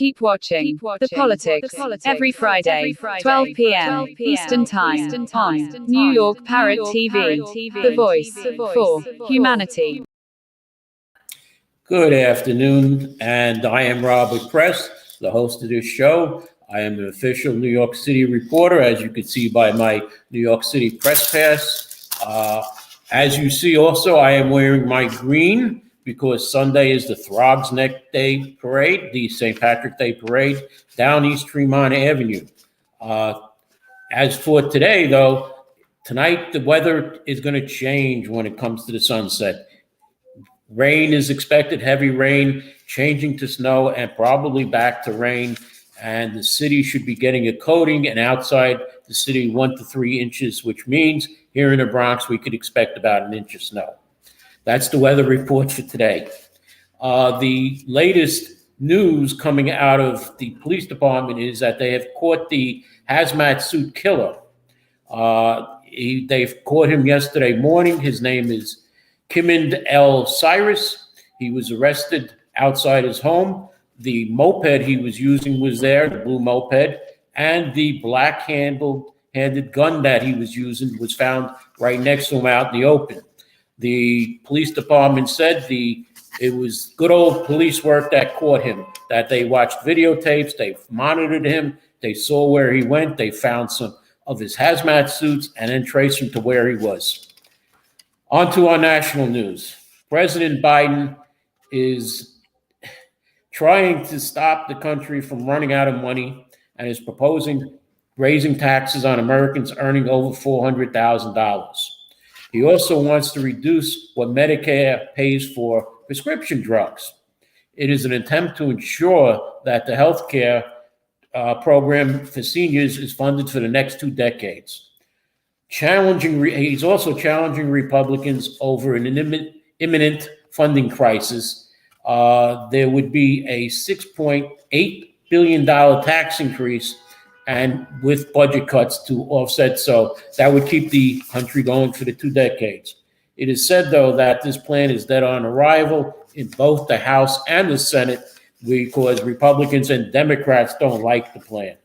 Keep watching The Politics every Friday, 12 p.m. Eastern Time on New York Parrot TV, the voice for humanity. Good afternoon, and I am Robert Press, the host of this show. I am an official New York City reporter, as you can see by my New York City press pass. As you see also, I am wearing my green because Sunday is the Throgs Neck Day Parade, the St. Patrick Day Parade, down East Tremont Avenue. As for today, though, tonight the weather is going to change when it comes to the sunset. Rain is expected, heavy rain, changing to snow, and probably back to rain. And the city should be getting a coating, and outside the city, 1 to 3 inches, which means here in the Bronx, we could expect about an inch of snow. That's the weather report for today. The latest news coming out of the police department is that they have caught the hazmat suit killer. They've caught him yesterday morning. His name is Kimond L. Cyrus. He was arrested outside his home. The moped he was using was there, the blue moped, and the black-handed gun that he was using was found right next to him out in the open. The police department said it was good old police work that caught him, that they watched videotapes, they monitored him, they saw where he went, they found some of his hazmat suits, and then traced him to where he was. On to our national news. President Biden is trying to stop the country from running out of money and is proposing raising taxes on Americans earning over $400,000. He also wants to reduce what Medicare pays for prescription drugs. It is an attempt to ensure that the health care program for seniors is funded for the next 2 decades. He's also challenging Republicans over an imminent funding crisis. There would be a $6.8 billion tax increase and with budget cuts to offset, so that would keep the country going for the 2 decades. It is said, though, that this plan is dead on arrival in both the House and the Senate because Republicans and Democrats don't like the plan.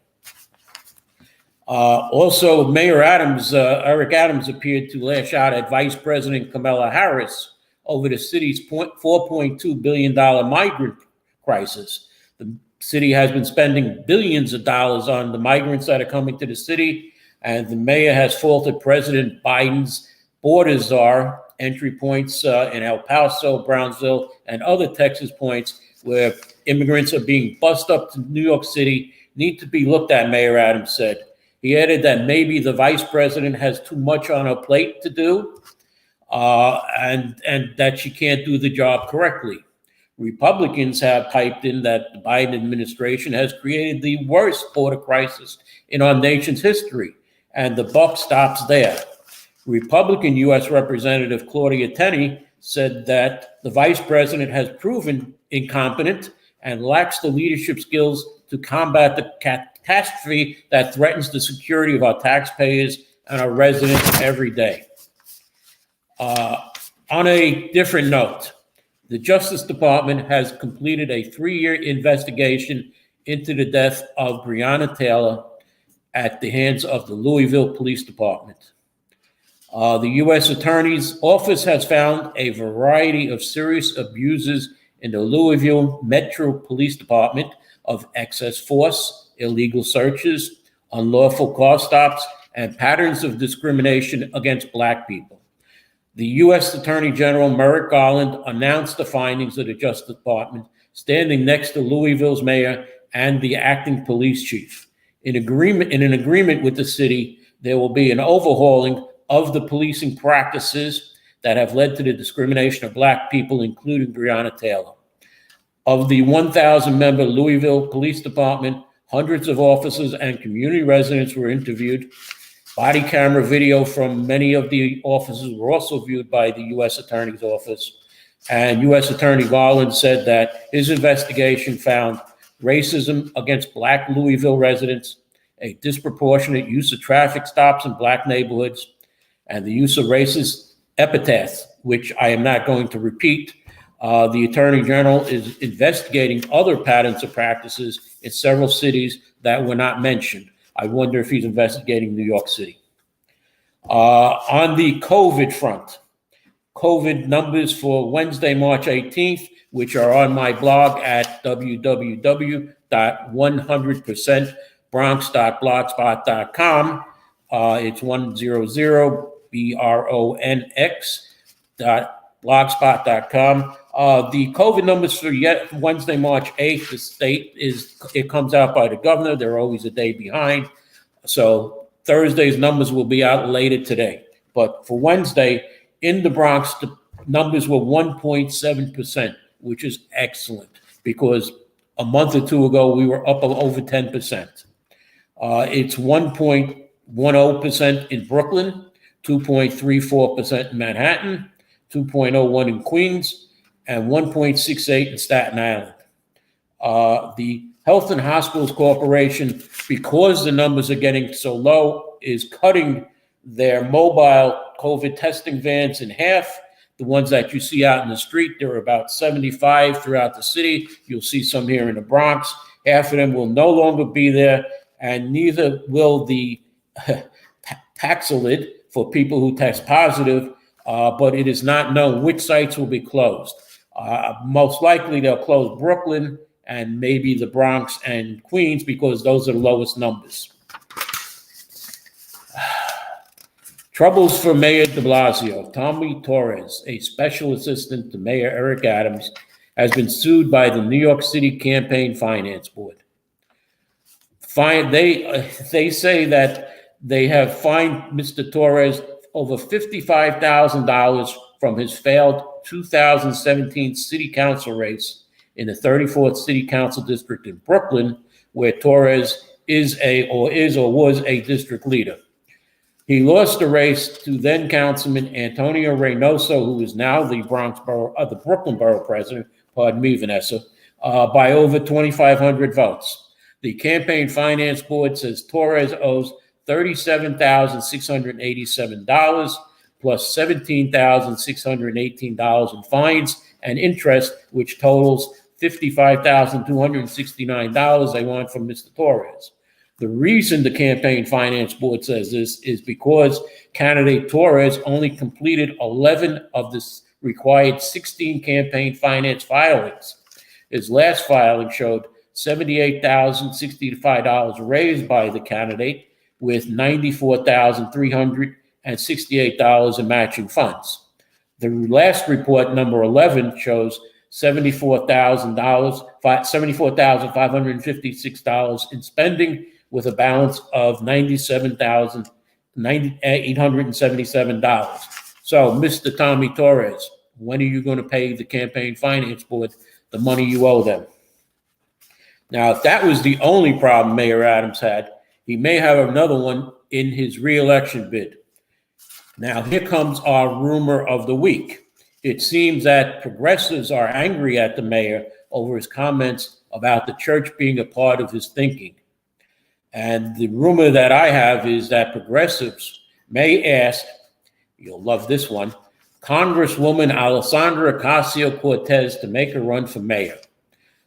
Also, Mayor Eric Adams, appeared to lash out at Vice President Kamala Harris over the city's $4.2 billion migrant crisis. The city has been spending billions of dollars on the migrants that are coming to the city, and the mayor has faulted President Biden's border czar entry points in El Paso, Brownsville, and other Texas points where immigrants are being bussed up to New York City need to be looked at, Mayor Adams said. He added that maybe the vice president has too much on her plate to do, and that she can't do the job correctly. Republicans have piped in that the Biden administration has created the worst border crisis in our nation's history, and the buck stops there. Republican U.S. Representative Claudia Tenney said that the vice president has proven incompetent and lacks the leadership skills to combat the catastrophe that threatens the security of our taxpayers and our residents every day. On a different note, the Justice Department has completed a 3-year investigation into the death of Breonna Taylor at the hands of the Louisville Police Department. The U.S. Attorney's Office has found a variety of serious abuses in the Louisville Metro Police Department of excess force, illegal searches, unlawful car stops, and patterns of discrimination against Black people. The U.S. Attorney General Merrick Garland announced the findings of the Justice Department, standing next to Louisville's mayor and the acting police chief. In an agreement with the city, there will be an overhauling of the policing practices that have led to the discrimination of Black people, including Breonna Taylor. Of the 1,000-member Louisville Police Department, hundreds of officers and community residents were interviewed. Body camera video from many of the officers were also viewed by the U.S. Attorney's Office. And U.S. Attorney Garland said that his investigation found racism against Black Louisville residents, a disproportionate use of traffic stops in Black neighborhoods, and the use of racist epithets, which I am not going to repeat. The Attorney General is investigating other patterns of practices in several cities that were not mentioned. I wonder if he's investigating New York City. On the COVID front, COVID numbers for Wednesday, March 18th, which are on my blog at www.100%bronx.blogspot.com. It's 100bronx.blogspot.com. The COVID numbers for Wednesday, March 8th, it comes out by the governor. They're always a day behind. So Thursday's numbers will be out later today. But for Wednesday, in the Bronx, the numbers were 1.7%, which is excellent because a month or two ago, we were up over 10%. It's 1.10% in Brooklyn, 2.34% in Manhattan, 2.01 in Queens, and 1.68 in Staten Island. The Health and Hospitals Corporation, because the numbers are getting so low, is cutting their mobile COVID testing vans in half. The ones that you see out in the street, there are about 75 throughout the city. You'll see some here in the Bronx. Half of them will no longer be there, and neither will the Paxlovid for people who test positive, but it is not known which sites will be closed. Most likely they'll close Brooklyn and maybe the Bronx and Queens because those are the lowest numbers. Troubles for Mayor de Blasio. Tommy Torres, a special assistant to Mayor Eric Adams, has been sued by the New York City Campaign Finance Board. They say that they have fined Mr. Torres over $55,000 from his failed 2017 city council race in the 34th City Council District in Brooklyn, where Torres was a district leader. He lost the race to then Councilman Antonio Reynoso, who is now the Brooklyn Borough President, pardon me, Vanessa, by over 2,500 votes. The Campaign Finance Board says Torres owes $37,687 plus $17,618 in fines and interest, which totals $55,269 they want from Mr. Torres. The reason the Campaign Finance Board says this is because candidate Torres only completed 11 of the required 16 campaign finance filings. His last filing showed $78,065 raised by the candidate with $94,368 in matching funds. The last report, number 11, shows $74,556 in spending with a balance of $97,877. So, Mr. Tommy Torres, when are you going to pay the Campaign Finance Board the money you owe them? Now, if that was the only problem Mayor Adams had, he may have another one in his re-election bid. Now, here comes our rumor of the week. It seems that progressives are angry at the mayor over his comments about the church being a part of his thinking. And the rumor that I have is that progressives may ask, you'll love this one, Congresswoman Alessandra Ocasio-Cortez to make a run for mayor.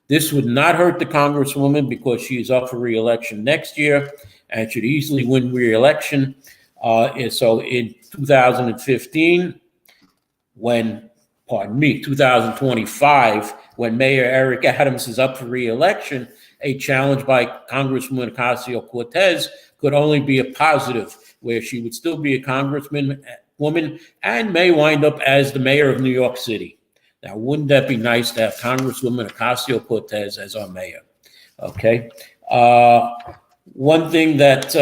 This would not hurt the Congresswoman because she is up for re-election next year and should easily win re-election. So in 2015, 2025, when Mayor Eric Adams is up for re-election, a challenge by Congresswoman Ocasio-Cortez could only be a positive, where she would still be a congresswoman and may wind up as the mayor of New York City. Now, wouldn't that be nice to have Congresswoman Ocasio-Cortez as our mayor? Okay. One thing that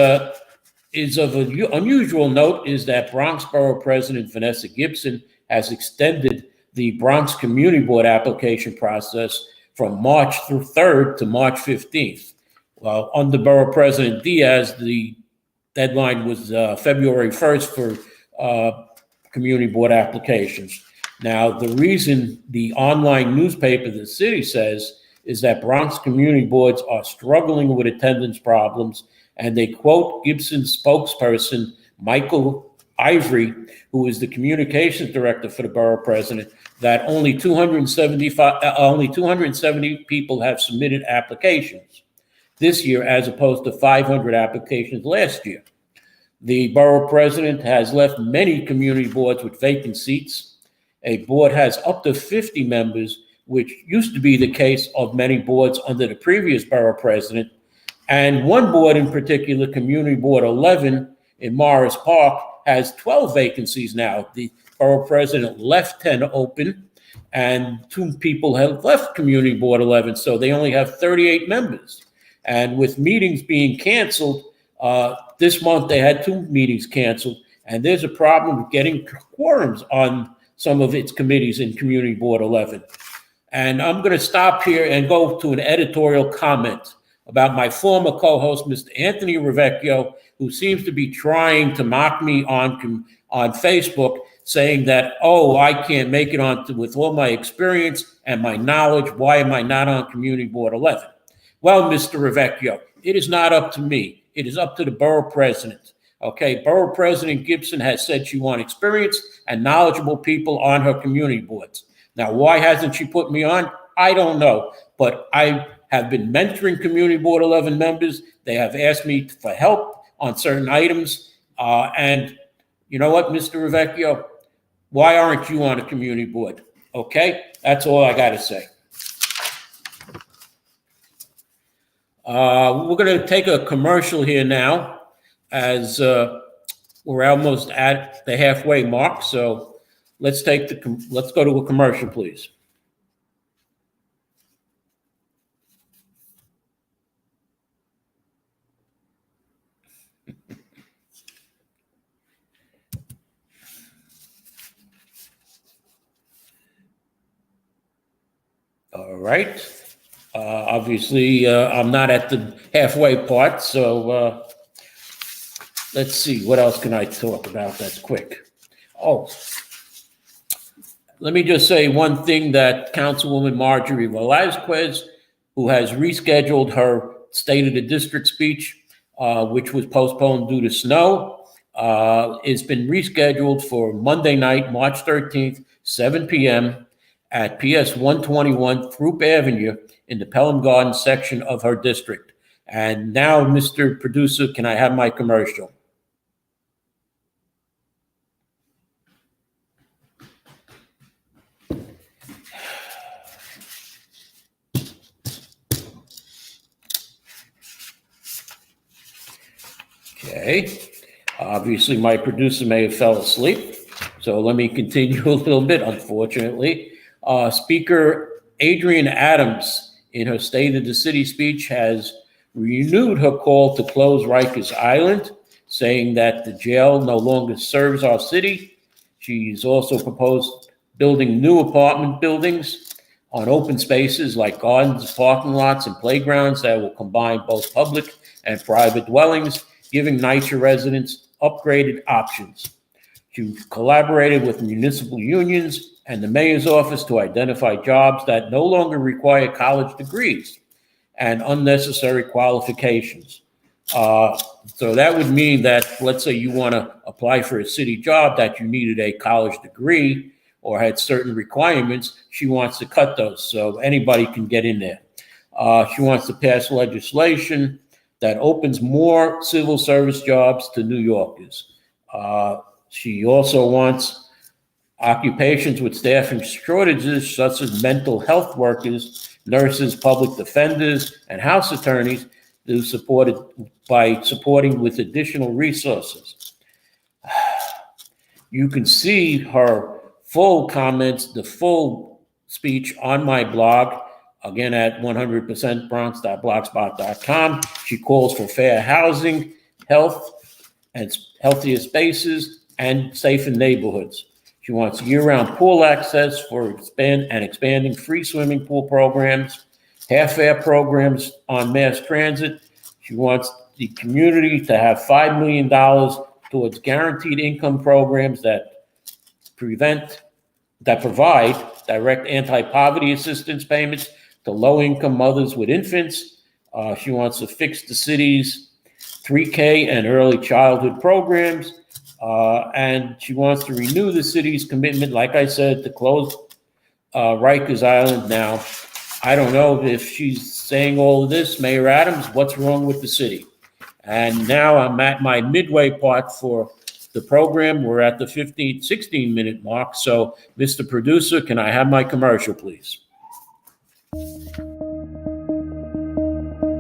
is of an unusual note is that Bronx Borough President Vanessa Gibson has extended the Bronx Community Board application process from March 3rd to March 15th. Well, under Borough President Diaz, the deadline was February 1st for community board applications. Now, the reason the online newspaper, the city, says is that Bronx community boards are struggling with attendance problems, and they quote Gibson's spokesperson, Michael Ivory, who is the communications director for the borough president, that only 270 people have submitted applications this year, as opposed to 500 applications last year. The borough president has left many community boards with vacant seats. A board has up to 50 members, which used to be the case of many boards under the previous borough president. And one board in particular, Community Board 11 in Morris Park, has 12 vacancies now. The borough president left 10 open, and 2 people have left Community Board 11, so they only have 38 members. And with meetings being canceled, this month they had 2 meetings canceled, and there's a problem with getting quorums on some of its committees in Community Board 11. And I'm going to stop here and go to an editorial comment about my former co-host, Mr. Anthony Ravecchio, who seems to be trying to mock me on Facebook, saying that, oh, I can't make it on with all my experience and my knowledge. Why am I not on Community Board 11? Well, Mr. Ravecchio, it is not up to me. It is up to the borough president. Okay, Borough President Gibson has said she wants experienced and knowledgeable people on her community boards. Now, why hasn't she put me on? I don't know, but I have been mentoring Community Board 11 members. They have asked me for help on certain items. And you know what, Mr. Ravecchio? Why aren't you on a community board? Okay, that's all I got to say. We're going to take a commercial here now, as we're almost at the halfway mark. So let's go to a commercial, please. All right. Obviously, I'm not at the halfway part, so let's see. What else can I talk about that's quick? Oh, let me just say one thing, that Councilwoman Marjorie Velazquez, who has rescheduled her State of the District speech, which was postponed due to snow, it's been rescheduled for Monday night, March 13th, 7 p.m. at PS 121 Throop Avenue in the Pelham Gardens section of her district. And now, Mr. Producer, can I have my commercial? Okay. Obviously, my producer may have fell asleep, so let me continue a little bit, unfortunately. Speaker Adrienne Adams, in her State of the City speech, has renewed her call to close Rikers Island, saying that the jail no longer serves our city. She's also proposed building new apartment buildings on open spaces like gardens, parking lots, and playgrounds that will combine both public and private dwellings, giving NYCHA residents upgraded options. She collaborated with municipal unions and the mayor's office to identify jobs that no longer require college degrees and unnecessary qualifications. So that would mean that, let's say you want to apply for a city job that you needed a college degree or had certain requirements. She wants to cut those so anybody can get in there. She wants to pass legislation that opens more civil service jobs to New Yorkers. She also wants occupations with staffing shortages, such as mental health workers, nurses, public defenders, and house attorneys, to supported by supporting with additional resources. You can see her full comments, the full speech on my blog, again at 100%bronx.blogspot.com. She calls for fair housing, health, and healthier spaces, and safer neighborhoods. She wants year-round pool access for expanding free swimming pool programs, half-fare programs on mass transit. She wants the community to have $5 million towards guaranteed income programs that provide direct anti-poverty assistance payments to low-income mothers with infants. She wants to fix the city's 3K and early childhood programs, And she wants to renew the city's commitment, like I said, to close Rikers Island. Now, I don't know if she's saying all of this, Mayor Adams, what's wrong with the city? And now I'm at my midway part for the program. We're at the 16-minute mark. So, Mr. Producer, can I have my commercial, please?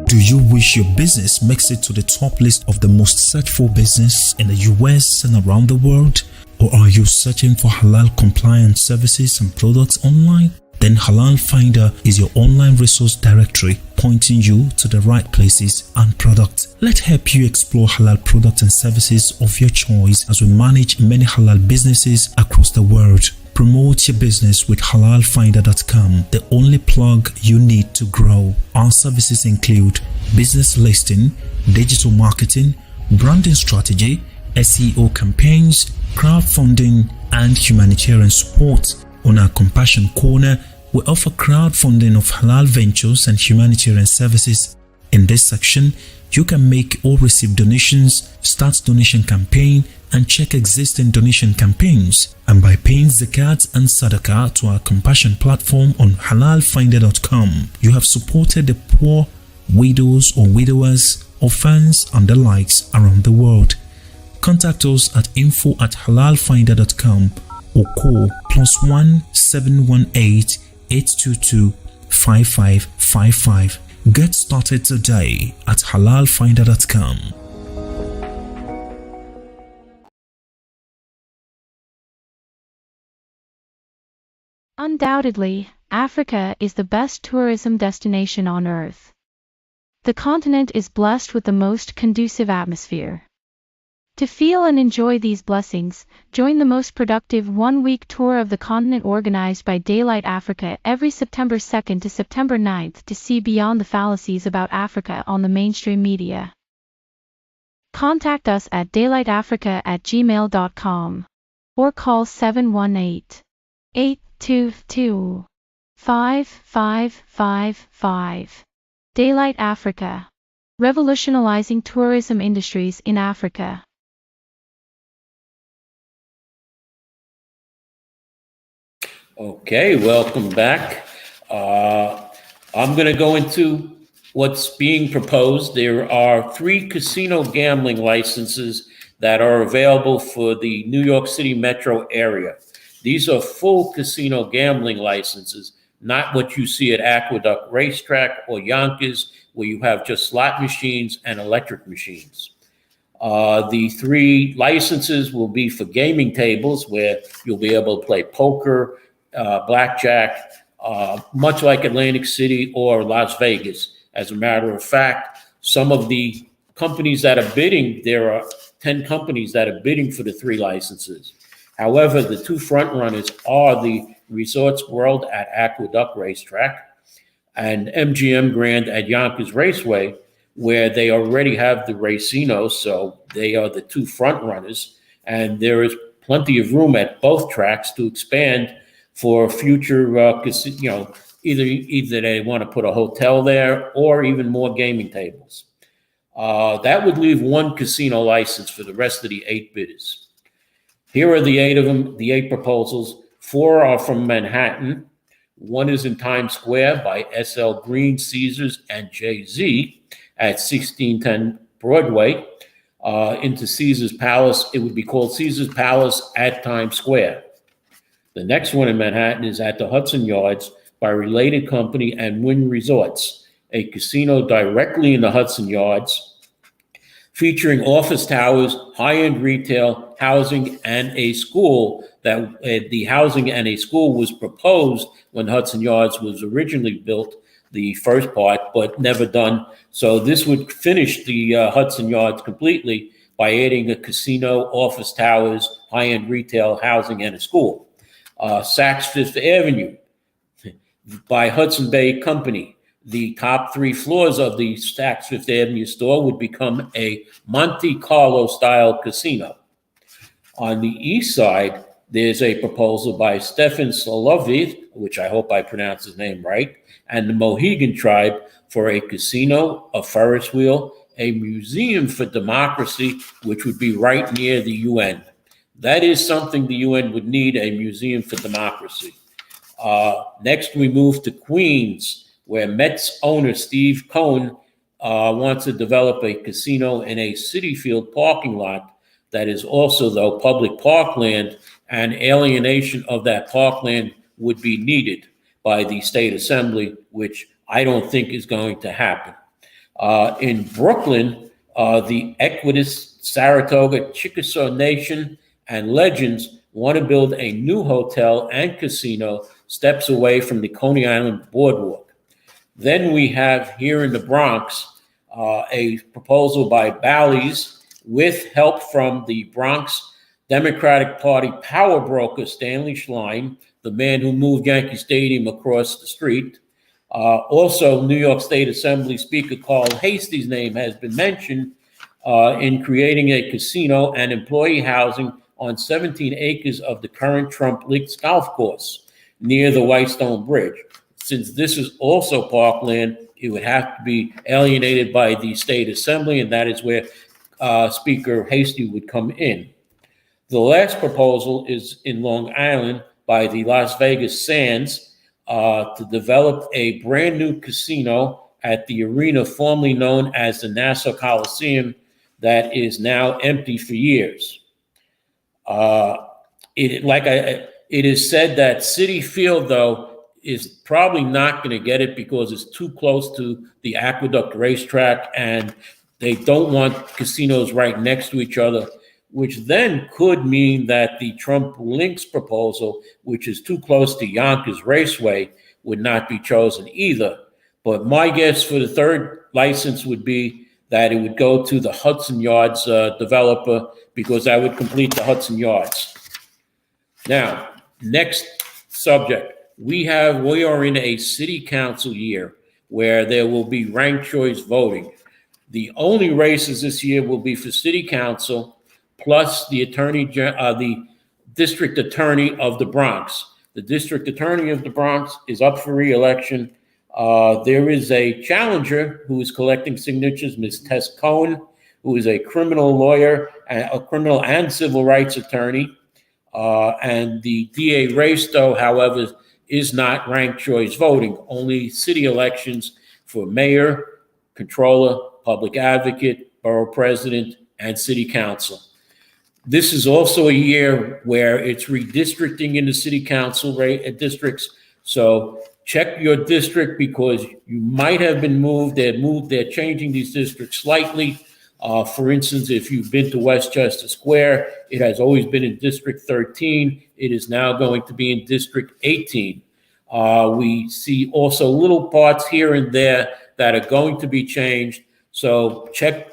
Do you wish your business makes it to the top list of the most searched for business in the US and around the world? Or are you searching for halal compliant services and products online? Then Halal Finder is your online resource directory pointing you to the right places and products. Let's help you explore halal products and services of your choice as we manage many halal businesses across the world. Promote your business with halalfinder.com, the only plug you need to grow. Our services include business listing, digital marketing, branding strategy, SEO campaigns, crowdfunding, and humanitarian support. On our Compassion Corner, we offer crowdfunding of halal ventures and humanitarian services. In this section, you can make or receive donations, start donation campaign, and check existing donation campaigns. And by paying zakat and sadaqah to our Compassion platform on halalfinder.com, you have supported the poor, widows or widowers, orphans, and the likes around the world. Contact us at info@halalfinder.com or call +1 718 822 5555. Get started today at halalfinder.com. Undoubtedly, Africa is the best tourism destination on Earth. The continent is blessed with the most conducive atmosphere. To feel and enjoy these blessings, join the most productive one-week tour of the continent organized by Daylight Africa every September 2nd to September 9th to see beyond the fallacies about Africa on the mainstream media. Contact us at daylightafrica@gmail.com or call 718-822-5555. Daylight Africa. Revolutionizing tourism industries in Africa. Okay, welcome back. I'm going to go into what's being proposed. There are 3 casino gambling licenses that are available for the New York City metro area. These are full casino gambling licenses, not what you see at Aqueduct Racetrack or Yonkers, where you have just slot machines and electric machines. The 3 licenses will be for gaming tables, where you'll be able to play poker, blackjack, much like Atlantic City or Las Vegas. As a matter of fact, some of the companies that are bidding, there are 10 companies that are bidding for the 3 licenses. However, the 2 front runners are the Resorts World at Aqueduct Racetrack and MGM Grand at Yonkers Raceway, where they already have the racinos, so they are the 2 front runners, and there is plenty of room at both tracks to expand for future, either they want to put a hotel there or even more gaming tables. That would leave 1 casino license for the rest of the 8 bidders. Here are the 8 of them, the 8 proposals. 4 are from Manhattan. 1 is in Times Square by S.L. Green, Caesars, and Jay-Z at 1610 Broadway. Into Caesars Palace, it would be called Caesars Palace at Times Square. The next one in Manhattan is at the Hudson Yards by Related Company and Wynn Resorts, a casino directly in the Hudson Yards, featuring office towers, high-end retail, housing, and a school. That the housing and a school was proposed when Hudson Yards was originally built, the first part, but never done. So this would finish the Hudson Yards completely by adding a casino, office towers, high-end retail, housing, and a school. Saks Fifth Avenue by Hudson Bay Company. The top 3 floors of the Saks Fifth Avenue store would become a Monte Carlo style casino. On the east side, there's a proposal by Stefan Soloviev, which I hope I pronounced his name right, and the Mohegan Tribe for a casino, a Ferris wheel, a museum for democracy, which would be right near the UN. That is something the UN would need, a museum for democracy. Next, we move to Queens, where Mets owner Steve Cohen wants to develop a casino in a Citi Field parking lot that is also, though, public parkland, and alienation of that parkland would be needed by the state assembly, which I don't think is going to happen. In Brooklyn, the Equitas, Saratoga, Chickasaw Nation, and Legends want to build a new hotel and casino steps away from the Coney Island Boardwalk. Then we have here in the Bronx a proposal by Bally's with help from the Bronx Democratic Party power broker Stanley Schlein, the man who moved Yankee Stadium across the street. Also, New York State Assembly Speaker Carl Heastie's name has been mentioned in creating a casino and employee housing on 17 acres of the current Trump Links golf course near the Whitestone Bridge. Since this is also parkland, it would have to be alienated by the state assembly, and that is where Speaker Hastie would come in. The last proposal is in Long Island by the Las Vegas Sands to develop a brand new casino at the arena formerly known as the Nassau Coliseum that is now empty for years. It is said that Citi Field, though, is probably not going to get it because it's too close to the Aqueduct racetrack, and they don't want casinos right next to each other, which then could mean that the Trump Links proposal, which is too close to Yonkers Raceway, would not be chosen either. But my guess for the third license would be that it would go to the Hudson Yards developer, because that would complete the Hudson Yards. Now, next subject. We are in a city council year where there will be ranked choice voting. The only races this year will be for city council, plus the district attorney of the Bronx. The district attorney of the Bronx is up for re-election. There is a challenger who is collecting signatures, Ms. Tess Cohen, who is a criminal lawyer, a criminal and civil rights attorney. And the DA race, though, however, is not ranked choice voting, only city elections for mayor, controller, public advocate, borough president, and city council. This is also a year where it's redistricting in the city council districts. So check your district, because you might have been moved. They're changing these districts slightly. For instance, if you've been to Westchester Square, it has always been in District 13. It is now going to be in District 18. We see also little parts here and there that are going to be changed. So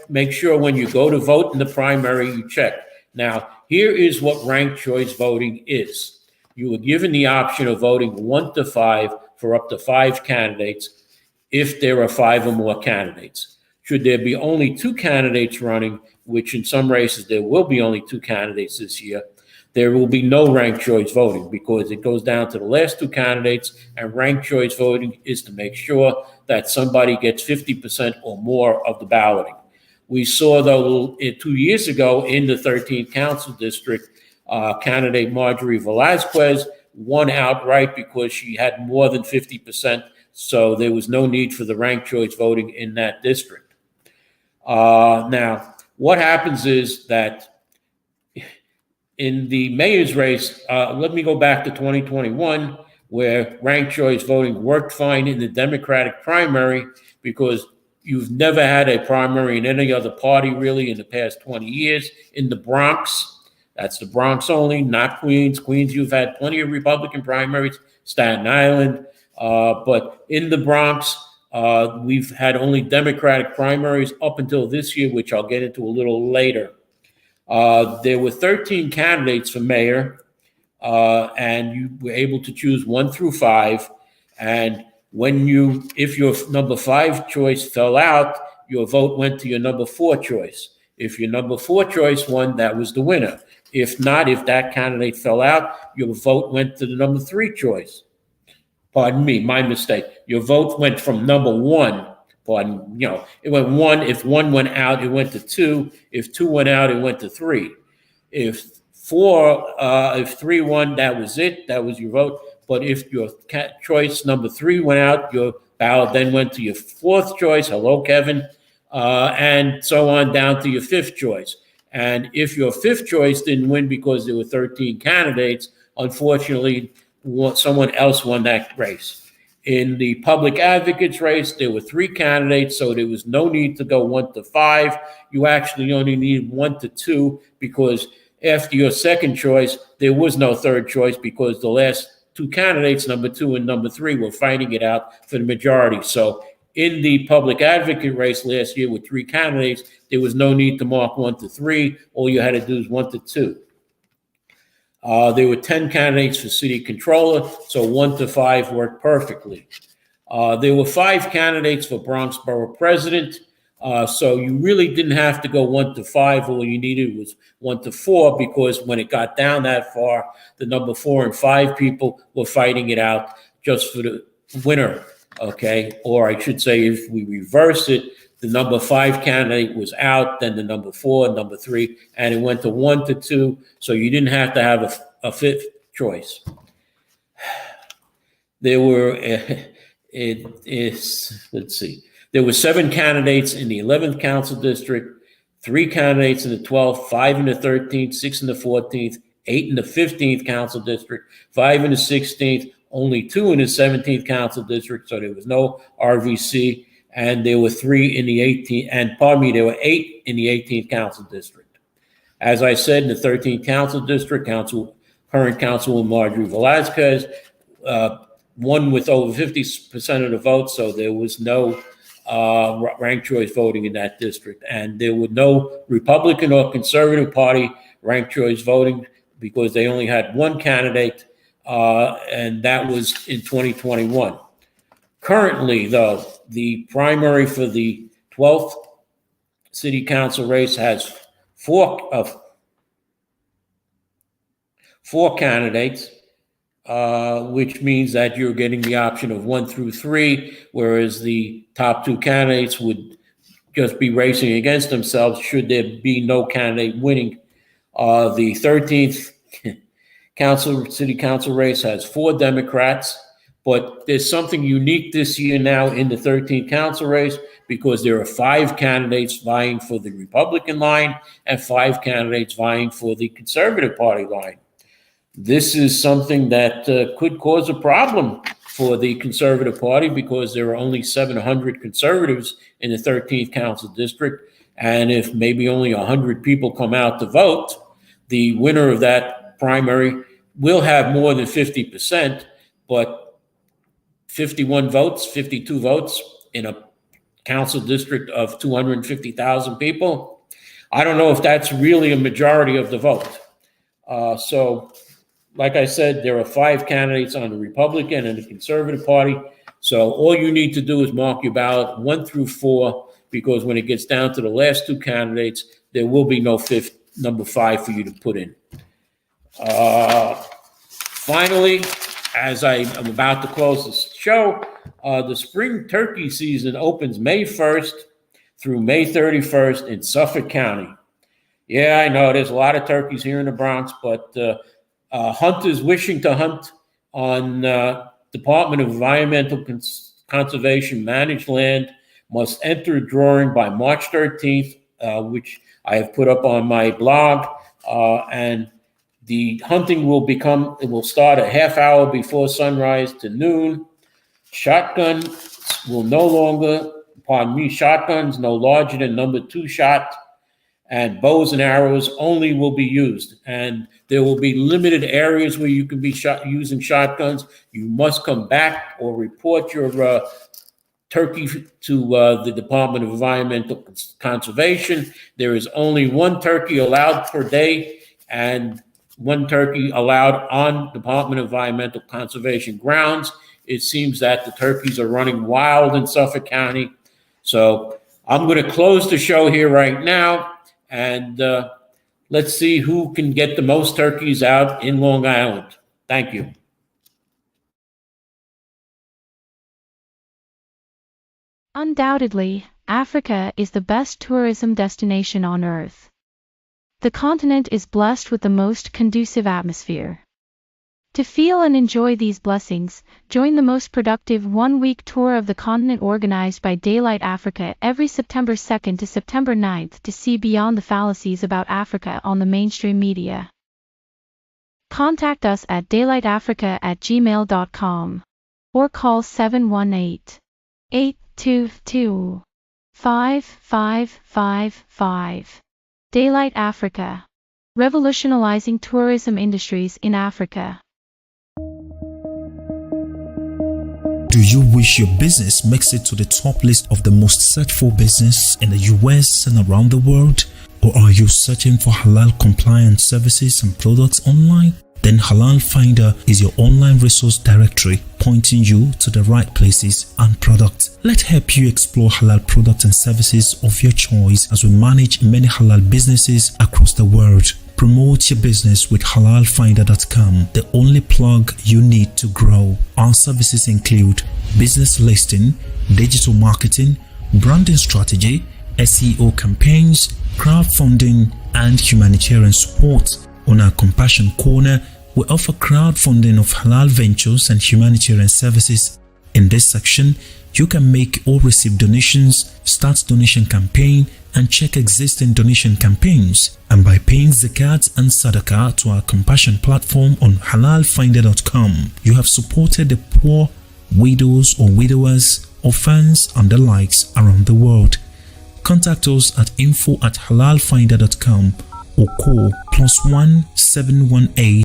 make sure when you go to vote in the primary, you check. Now, here is what ranked choice voting is. You are given the option of voting 1 to 5 for up to 5 candidates if there are 5 or more candidates. Should there be only 2 candidates running, which in some races there will be only 2 candidates this year, there will be no ranked choice voting, because it goes down to the last 2 candidates, and ranked choice voting is to make sure that somebody gets 50% or more of the balloting. We saw, though, 2 years ago in the 13th Council District, candidate Marjorie Velazquez won outright because she had more than 50%, so there was no need for the ranked choice voting in that district. Now, what happens is that in the mayor's race, let me go back to 2021, where ranked choice voting worked fine in the Democratic primary, because you've never had a primary in any other party really in the past 20 years. In the Bronx, that's the Bronx only, not Queens. Queens, you've had plenty of Republican primaries, Staten Island. But in the Bronx, we've had only Democratic primaries up until this year, which I'll get into a little later. There were 13 candidates for mayor, and you were able to choose 1 through 5. And if your number 5 choice fell out, your vote went to your number 4 choice. If your number 4 choice won, that was the winner. If not, if that candidate fell out, your vote went to the number 3 choice. Pardon me, my mistake. Your vote went from number 1. It went 1. If 1 went out, it went to 2. If 2 went out, it went to 3. If 4, if 3 won, that was it. That was your vote. But if your choice number 3 went out, your ballot then went to your 4th choice. Hello, Kevin. And so on down to your 5th choice. And if your 5th choice didn't win because there were 13 candidates, unfortunately, someone else won that race. In the public advocates race, there were 3 candidates, so there was no need to go 1 to 5. You actually only need 1 to 2 because after your 2nd choice, there was no 3rd choice because the last 2 candidates, number 2 and number 3, were fighting it out for the majority. So in the public advocate race last year with 3 candidates, there was no need to mark 1 to 3. All you had to do is 1 to 2. There were 10 candidates for city controller, so 1 to 5 worked perfectly. There were 5 candidates for Bronx Borough President, so you really didn't have to go 1 to 5. All you needed was 1 to 4 because when it got down that far, the number 4 and 5 people were fighting it out just for the winner, okay? Or I should say, if we reverse it, the number 5 candidate was out, then the number 4, number 3, and it went to 1 to 2, so you didn't have to have a 5th choice. There were, let's see, there were 7 candidates in the 11th council district, 3 candidates in the 12th, 5 in the 13th, 6 in the 14th, 8 in the 15th council district, 5 in the 16th, only 2 in the 17th council district, so there was no RVC. And there were 3 in the 18th, and pardon me, there were 8 in the 18th council district. As I said, in the 13th council district, current councilwoman Marjorie Velazquez won with over 50% of the votes, so there was no ranked choice voting in that district. And there were no Republican or Conservative Party ranked choice voting because they only had 1 candidate, and that was in 2021. Currently, though, the primary for the 12th city council race has 4 candidates, which means that you're getting the option of 1 through 3, whereas the top 2 candidates would just be racing against themselves should there be no candidate winning. The 13th city council race has 4 Democrats. But there's something unique this year now in the 13th council race because there are 5 candidates vying for the Republican line and 5 candidates vying for the Conservative Party line. This is something that could cause a problem for the Conservative Party because there are only 700 conservatives in the 13th council district. And if maybe only 100 people come out to vote, the winner of that primary will have more than 50%, but 51 votes, 52 votes in a council district of 250,000 people. I don't know if that's really a majority of the vote. So, like I said, there are 5 candidates on the Republican and the Conservative Party. So all you need to do is mark your ballot 1 through 4, because when it gets down to the last 2 candidates, there will be no number 5 for you to put in. Finally, as I am about to close this show, the spring turkey season opens May 1st through May 31st in Suffolk County. Yeah, I know there's a lot of turkeys here in the Bronx, but hunters wishing to hunt on Department of Environmental Conservation managed land must enter a drawing by March 13th, which I have put up on my blog, and the hunting will start a half hour before sunrise to noon. Shotguns no larger than number 2 shot, and bows and arrows only will be used. And there will be limited areas where you can be using shotguns. You must come back or report your turkey to the Department of Environmental Conservation. There is only 1 turkey allowed per day, and 1 turkey allowed on Department of Environmental Conservation grounds. It seems that the turkeys are running wild in Suffolk County. So I'm going to close the show here right now, and let's see who can get the most turkeys out in Long Island. Thank you. Undoubtedly, Africa is the best tourism destination on Earth. The continent is blessed with the most conducive atmosphere. To feel and enjoy these blessings, join the most productive one-week tour of the continent organized by Daylight Africa every September 2nd to September 9th to see beyond the fallacies about Africa on the mainstream media. Contact us at daylightafrica@gmail.com or call 718-822-5555. Daylight Africa. Revolutionizing tourism industries in Africa. Do you wish your business makes it to the top list of the most searched for business in the US and around the world? Or are you searching for halal compliant services and products online? Then Halal Finder is your online resource directory pointing you to the right places and products. Let's help you explore halal products and services of your choice as we manage many halal businesses across the world. Promote your business with halalfinder.com, the only plug you need to grow. Our services include business listing, digital marketing, branding strategy, SEO campaigns, crowdfunding, and humanitarian support. On our Compassion Corner, we offer crowdfunding of halal ventures and humanitarian services. In this section, you can make or receive donations, start donation campaign, and check existing donation campaigns. And by paying zakat and sadaqah to our Compassion platform on halalfinder.com, you have supported the poor, widows or widowers, orphans, and the likes around the world. Contact us at info@halalfinder.com or call +1 718